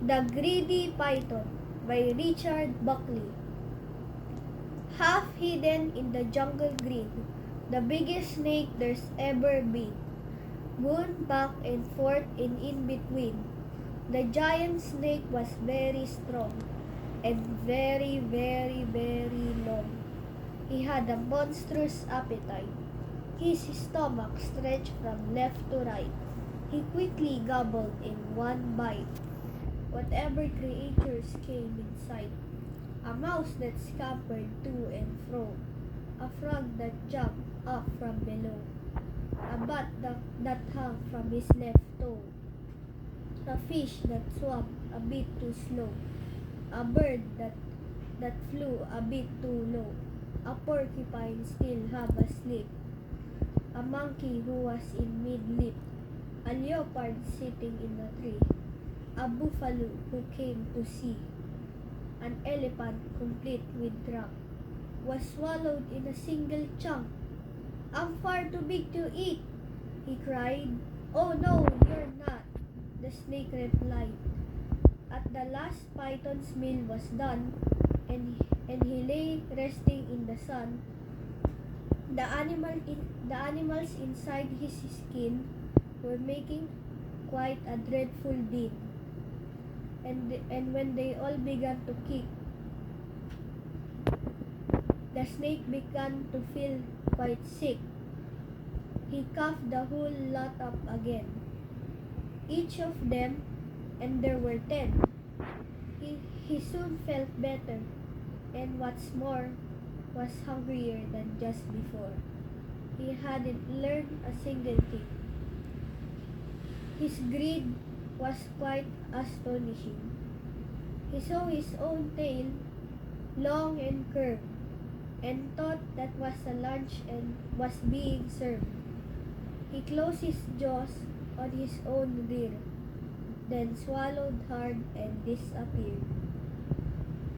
The Greedy Python by Richard Buckley. Half hidden in the jungle green, the biggest snake there's ever been, moved back and forth and in between. The giant snake was very strong and very, very, very long. He had a monstrous appetite. His stomach stretched from left to right. He quickly gobbled in one bite whatever creatures came in sight. A mouse that scampered to and fro, a frog that jumped up from below, a bat that hung from his left toe, a fish that swam a bit too slow, a bird that flew a bit too low, a porcupine still half asleep, a monkey who was in mid-leap, a leopard sitting in a tree, a buffalo who came to see, an elephant complete with trunk, was swallowed in a single chunk. I'm far too big to eat, he cried. Oh no, you're not, the snake replied. At the last python's meal was done, and he lay resting in the sun. The animals inside his skin were making quite a dreadful din. And when they all began to kick, the snake began to feel quite sick. He coughed the whole lot up again. Each of them, and there were 10, he soon felt better, and what's more, was hungrier than just before. He hadn't learned a single thing. His greed was quite astonishing. He saw his own tail, long and curved, and thought that was a lunch and was being served. He closed his jaws on his own rear, then swallowed hard and disappeared.